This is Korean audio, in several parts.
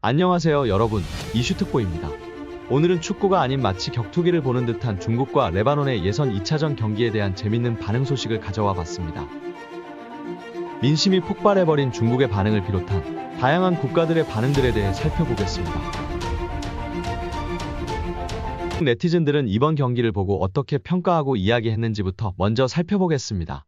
안녕하세요 여러분, 이슈특보입니다. 오늘은 축구가 아닌 마치 격투기를 보는 듯한 중국과 레바논의 예선 2차전 경기에 대한 재밌는 반응 소식을 가져와 봤습니다. 민심이 폭발해버린 중국의 반응을 비롯한 다양한 국가들의 반응들에 대해 살펴보겠습니다. 네티즌들은 이번 경기를 보고 어떻게 평가하고 이야기했는지부터 먼저 살펴보겠습니다.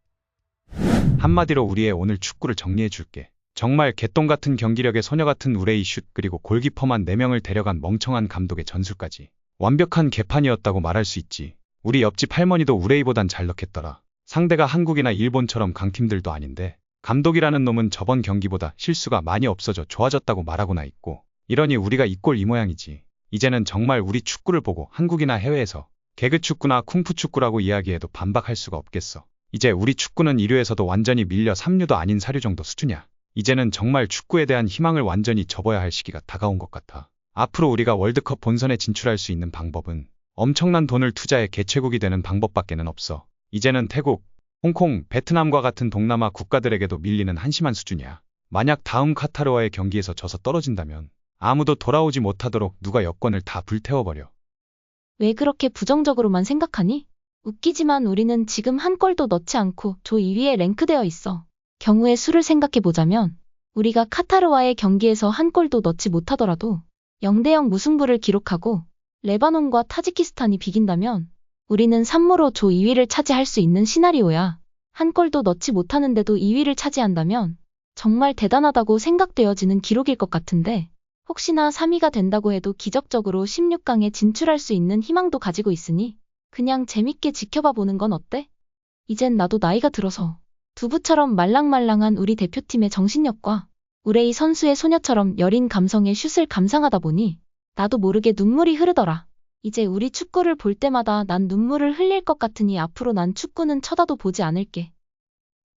한마디로 우리의 오늘 축구를 정리해줄게. 정말 개똥같은 경기력의 소녀같은 우레이 슛, 그리고 골키퍼만 4명을 데려간 멍청한 감독의 전술까지 완벽한 개판이었다고 말할 수 있지. 우리 옆집 할머니도 우레이보단 잘 넣겠더라. 상대가 한국이나 일본처럼 강팀들도 아닌데 감독이라는 놈은 저번 경기보다 실수가 많이 없어져 좋아졌다고 말하고나 있고, 이러니 우리가 이 꼴 이 모양이지. 이제는 정말 우리 축구를 보고 한국이나 해외에서 개그축구나 쿵푸축구라고 이야기해도 반박할 수가 없겠어. 이제 우리 축구는 1류에서도 완전히 밀려 3류도 아닌 4류 정도 수준이야. 이제는 정말 축구에 대한 희망을 완전히 접어야 할 시기가 다가온 것 같아. 앞으로 우리가 월드컵 본선에 진출할 수 있는 방법은 엄청난 돈을 투자해 개최국이 되는 방법밖에는 없어. 이제는 태국, 홍콩, 베트남과 같은 동남아 국가들에게도 밀리는 한심한 수준이야. 만약 다음 카타르와의 경기에서 져서 떨어진다면 아무도 돌아오지 못하도록 누가 여권을 다 불태워버려. 왜 그렇게 부정적으로만 생각하니? 웃기지만 우리는 지금 한 골도 넣지 않고 조 2위에 랭크되어 있어. 경우의 수를 생각해보자면 우리가 카타르와의 경기에서 한 골도 넣지 못하더라도 0대0 무승부를 기록하고 레바논과 타지키스탄이 비긴다면 우리는 3무로 조 2위를 차지할 수 있는 시나리오야. 한 골도 넣지 못하는데도 2위를 차지한다면 정말 대단하다고 생각되어지는 기록일 것 같은데, 혹시나 3위가 된다고 해도 기적적으로 16강에 진출할 수 있는 희망도 가지고 있으니 그냥 재밌게 지켜봐 보는 건 어때? 이젠 나도 나이가 들어서 두부처럼 말랑말랑한 우리 대표팀의 정신력과 우레이 선수의 소녀처럼 여린 감성의 슛을 감상하다 보니 나도 모르게 눈물이 흐르더라. 이제 우리 축구를 볼 때마다 난 눈물을 흘릴 것 같으니 앞으로 난 축구는 쳐다도 보지 않을게.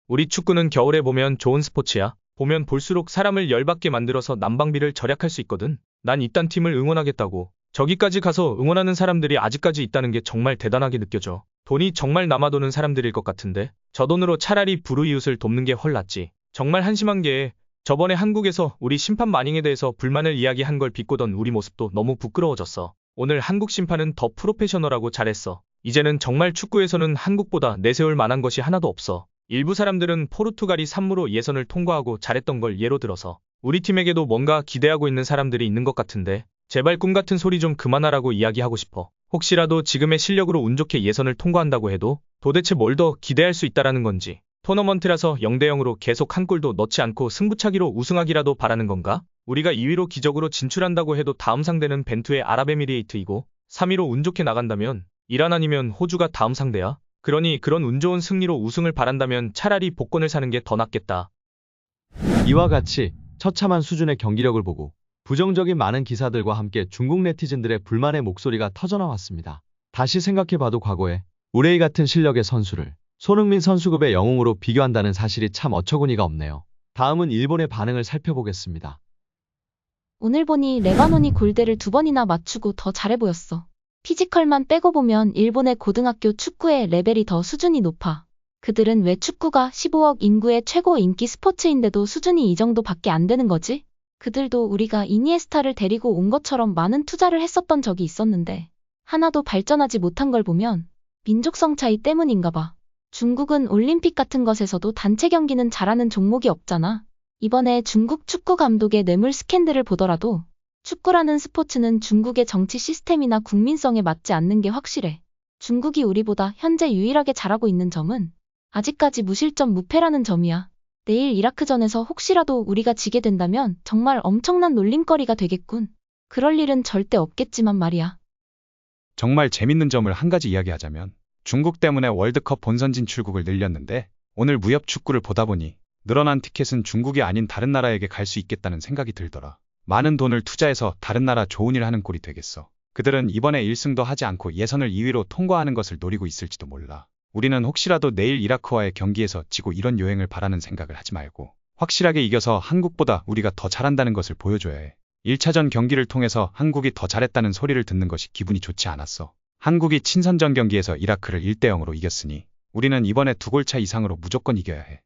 우리 축구는 겨울에 보면 좋은 스포츠야. 보면 볼수록 사람을 열받게 만들어서 난방비를 절약할 수 있거든. 난 이딴 팀을 응원하겠다고. 저기까지 가서 응원하는 사람들이 아직까지 있다는 게 정말 대단하게 느껴져. 돈이 정말 남아도는 사람들일 것 같은데 저 돈으로 차라리 불우이웃을 돕는 게 훨 낫지. 정말 한심한 게 저번에 한국에서 우리 심판 마닝에 대해서 불만을 이야기한 걸 비꼬던 우리 모습도 너무 부끄러워졌어. 오늘 한국 심판은 더 프로페셔널하고 잘했어. 이제는 정말 축구에서는 한국보다 내세울 만한 것이 하나도 없어. 일부 사람들은 포르투갈이 3무로 예선을 통과하고 잘했던 걸 예로 들어서 우리 팀에게도 뭔가 기대하고 있는 사람들이 있는 것 같은데 제발 꿈같은 소리 좀 그만하라고 이야기하고 싶어. 혹시라도 지금의 실력으로 운 좋게 예선을 통과한다고 해도 도대체 뭘 더 기대할 수 있다라는 건지, 토너먼트라서 0대0으로 계속 한 골도 넣지 않고 승부차기로 우승하기라도 바라는 건가? 우리가 2위로 기적으로 진출한다고 해도 다음 상대는 벤투의 아랍에미레이트이고 3위로 운 좋게 나간다면 이란 아니면 호주가 다음 상대야. 그러니 그런 운 좋은 승리로 우승을 바란다면 차라리 복권을 사는 게 더 낫겠다. 이와 같이 처참한 수준의 경기력을 보고 부정적인 많은 기사들과 함께 중국 네티즌들의 불만의 목소리가 터져나왔습니다. 다시 생각해봐도 과거에 우레이 같은 실력의 선수를 손흥민 선수급의 영웅으로 비교한다는 사실이 참 어처구니가 없네요. 다음은 일본의 반응을 살펴보겠습니다. 오늘 보니 레바논이 골대를 2번이나 맞추고 더 잘해 보였어. 피지컬만 빼고 보면 일본의 고등학교 축구의 레벨이 더 수준이 높아. 그들은 왜 축구가 15억 인구의 최고 인기 스포츠인데도 수준이 이 정도밖에 안 되는 거지? 그들도 우리가 이니에스타를 데리고 온 것처럼 많은 투자를 했었던 적이 있었는데 하나도 발전하지 못한 걸 보면 민족성 차이 때문인가 봐. 중국은 올림픽 같은 것에서도 단체 경기는 잘하는 종목이 없잖아. 이번에 중국 축구 감독의 뇌물 스캔들을 보더라도 축구라는 스포츠는 중국의 정치 시스템이나 국민성에 맞지 않는 게 확실해. 중국이 우리보다 현재 유일하게 잘하고 있는 점은 아직까지 무실점 무패라는 점이야. 내일 이라크전에서 혹시라도 우리가 지게 된다면 정말 엄청난 놀림거리가 되겠군. 그럴 일은 절대 없겠지만 말이야. 정말 재밌는 점을 한 가지 이야기하자면, 중국 때문에 월드컵 본선 진출국을 늘렸는데 오늘 무협 축구를 보다 보니 늘어난 티켓은 중국이 아닌 다른 나라에게 갈 수 있겠다는 생각이 들더라. 많은 돈을 투자해서 다른 나라 좋은 일 하는 꼴이 되겠어. 그들은 이번에 1승도 하지 않고 예선을 2위로 통과하는 것을 노리고 있을지도 몰라. 우리는 혹시라도 내일 이라크와의 경기에서 지고 이런 요행을 바라는 생각을 하지 말고 확실하게 이겨서 한국보다 우리가 더 잘한다는 것을 보여줘야 해. 1차전 경기를 통해서 한국이 더 잘했다는 소리를 듣는 것이 기분이 좋지 않았어. 한국이 친선전 경기에서 이라크를 1대0으로 이겼으니 우리는 이번에 2골차 이상으로 무조건 이겨야 해.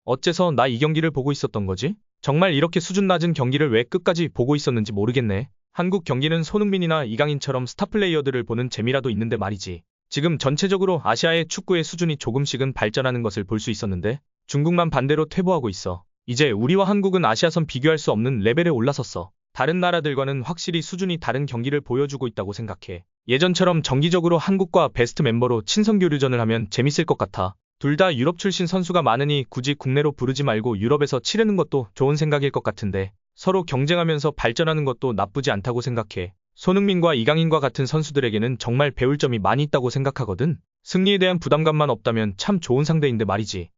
어째서 나 이 경기를 보고 있었던 거지? 정말 이렇게 수준 낮은 경기를 왜 끝까지 보고 있었는지 모르겠네. 한국 경기는 손흥민이나 이강인처럼 스타 플레이어들을 보는 재미라도 있는데 말이지. 지금 전체적으로 아시아의 축구의 수준이 조금씩은 발전하는 것을 볼 수 있었는데 중국만 반대로 퇴보하고 있어. 이제 우리와 한국은 아시아선 비교할 수 없는 레벨에 올라섰어. 다른 나라들과는 확실히 수준이 다른 경기를 보여주고 있다고 생각해. 예전처럼 정기적으로 한국과 베스트 멤버로 친선교류전을 하면 재밌을 것 같아. 둘 다 유럽 출신 선수가 많으니 굳이 국내로 부르지 말고 유럽에서 치르는 것도 좋은 생각일 것 같은데 서로 경쟁하면서 발전하는 것도 나쁘지 않다고 생각해. 손흥민과 이강인과 같은 선수들에게는 정말 배울 점이 많이 있다고 생각하거든. 승리에 대한 부담감만 없다면 참 좋은 상대인데 말이지.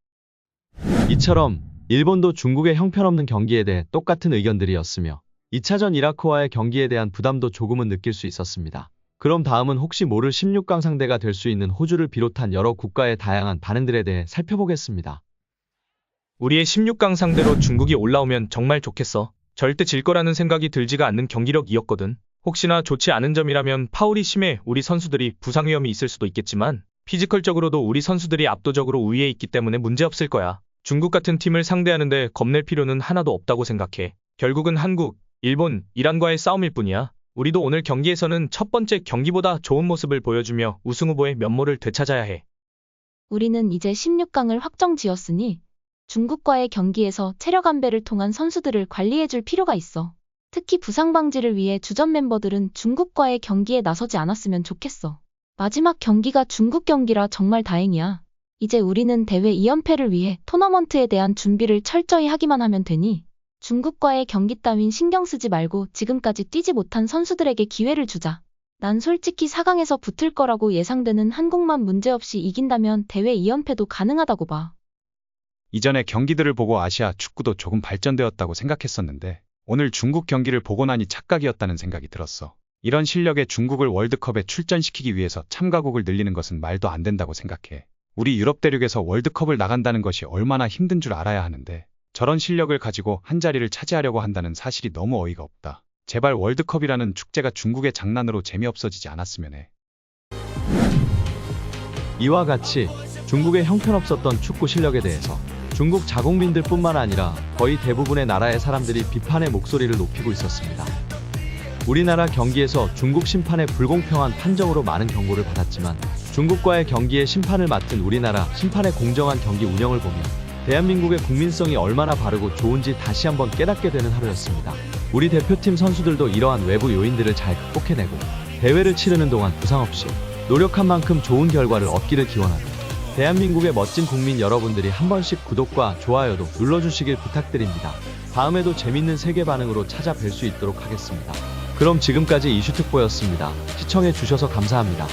이처럼 일본도 중국의 형편없는 경기에 대해 똑같은 의견들이었으며 2차전 이라크와의 경기에 대한 부담도 조금은 느낄 수 있었습니다. 그럼 다음은 혹시 모를 16강 상대가 될 수 있는 호주를 비롯한 여러 국가의 다양한 반응들에 대해 살펴보겠습니다. 우리의 16강 상대로 중국이 올라오면 정말 좋겠어. 절대 질 거라는 생각이 들지가 않는 경기력이었거든. 혹시나 좋지 않은 점이라면 파울이 심해 우리 선수들이 부상 위험이 있을 수도 있겠지만 피지컬적으로도 우리 선수들이 압도적으로 우위에 있기 때문에 문제없을 거야. 중국 같은 팀을 상대하는데 겁낼 필요는 하나도 없다고 생각해. 결국은 한국, 일본, 이란과의 싸움일 뿐이야. 우리도 오늘 경기에서는 첫 번째 경기보다 좋은 모습을 보여주며 우승 후보의 면모를 되찾아야 해. 우리는 이제 16강을 확정지었으니 중국과의 경기에서 체력 안배를 통한 선수들을 관리해줄 필요가 있어. 특히 부상 방지를 위해 주전 멤버들은 중국과의 경기에 나서지 않았으면 좋겠어. 마지막 경기가 중국 경기라 정말 다행이야. 이제 우리는 대회 2연패를 위해 토너먼트에 대한 준비를 철저히 하기만 하면 되니 중국과의 경기 따윈 신경 쓰지 말고 지금까지 뛰지 못한 선수들에게 기회를 주자. 난 솔직히 4강에서 붙을 거라고 예상되는 한국만 문제없이 이긴다면 대회 2연패도 가능하다고 봐. 이전의 경기들을 보고 아시아 축구도 조금 발전되었다고 생각했었는데 오늘 중국 경기를 보고 나니 착각이었다는 생각이 들었어. 이런 실력의 중국을 월드컵에 출전시키기 위해서 참가국을 늘리는 것은 말도 안 된다고 생각해. 우리 유럽 대륙에서 월드컵을 나간다는 것이 얼마나 힘든 줄 알아야 하는데 저런 실력을 가지고 한 자리를 차지하려고 한다는 사실이 너무 어이가 없다. 제발 월드컵이라는 축제가 중국의 장난으로 재미없어지지 않았으면 해. 이와 같이 중국의 형편없었던 축구 실력에 대해서 중국 자국민들 뿐만 아니라 거의 대부분의 나라의 사람들이 비판의 목소리를 높이고 있었습니다. 우리나라 경기에서 중국 심판의 불공평한 판정으로 많은 경고를 받았지만 중국과의 경기에 심판을 맡은 우리나라 심판의 공정한 경기 운영을 보며 대한민국의 국민성이 얼마나 바르고 좋은지 다시 한번 깨닫게 되는 하루였습니다. 우리 대표팀 선수들도 이러한 외부 요인들을 잘 극복해내고 대회를 치르는 동안 부상 없이 노력한 만큼 좋은 결과를 얻기를 기원하며 대한민국의 멋진 국민 여러분들이 한 번씩 구독과 좋아요도 눌러주시길 부탁드립니다. 다음에도 재밌는 세계 반응으로 찾아뵐 수 있도록 하겠습니다. 그럼 지금까지 이슈특보였습니다. 시청해주셔서 감사합니다.